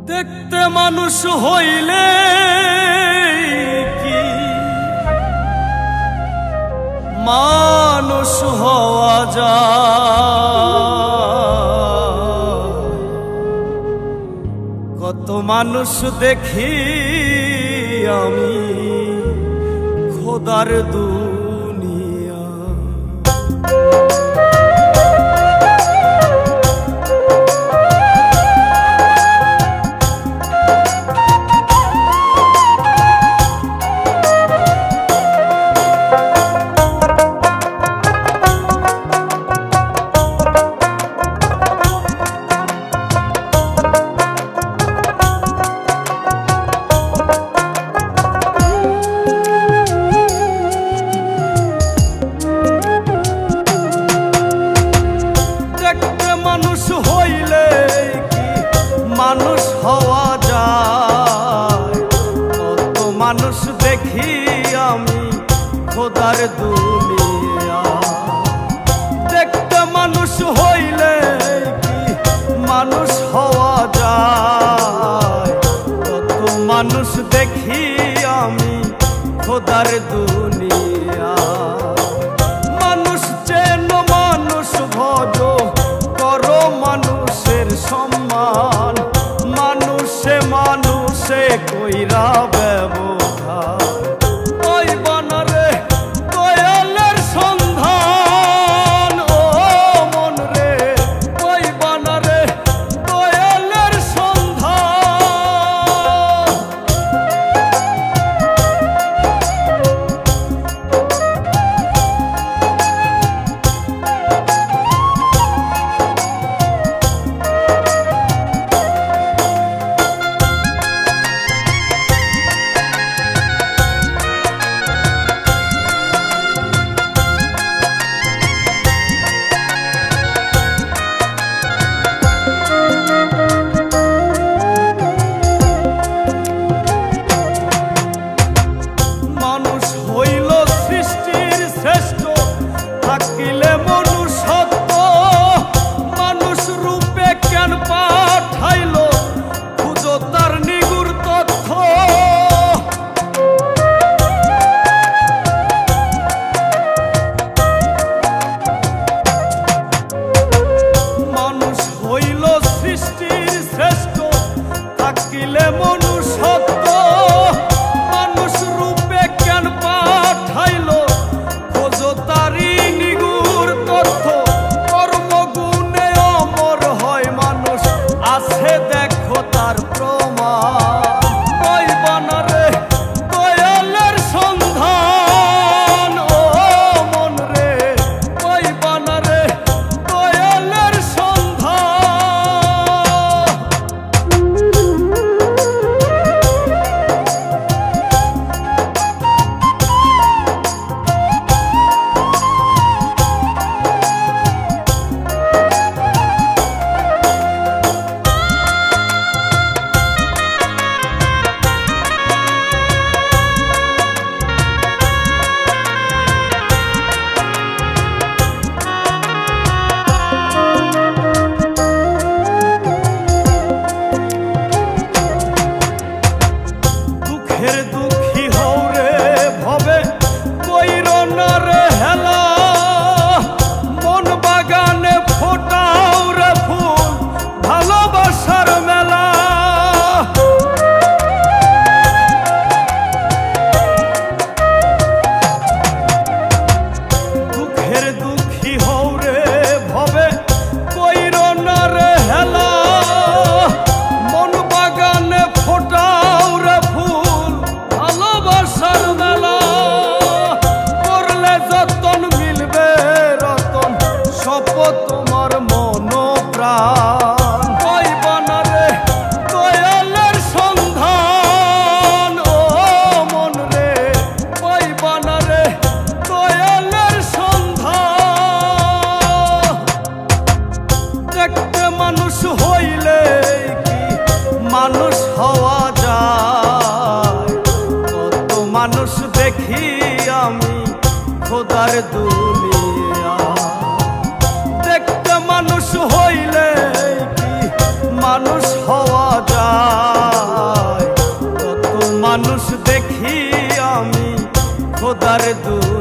দেখতে মানুষ হইলে কি মানুষ হওয়া যায়? কত মানুষ দেখি আমি খোদার দুনিয়া। মানুষ হইলে কি মানুষ হওয়া যায়? কত মানুষ দেখি আমি খোদার দুনিয়া। দেখতে মানুষ হইলে কি মানুষ হওয়া যায়? কত মানুষ দেখি আমি খোদার দুনিয়া। মানুষ চেন মানুষ ভজ করো মানুষের সম্মান, মানুষে মানুষে কইরা ব্যবহার। ওই বানারে দয়ালের সন্ধান, ও মন রে ওই বানারে দয়ালের সন্ধান। থাকিলে মনুষ্যত্ব মানুষ রূপে কেন পাঠাইল? খুঁজো তার নিগুর তথ্য। মানুষ হইল সৃষ্টির শ্রেষ্ঠ, থাকিলে মনুষ্যত্ব মানুষ রূপে কেন পাঠাইল? খোঁজো তারি আছে দেখো তার প্রমাণ। ওই বানারে দয়ালের সন্ধান, ও মন রে ওই বানারে দয়ালের সন্ধান। পাওয়া যায়। কত মানুষ দেখি আমি খোদার দূর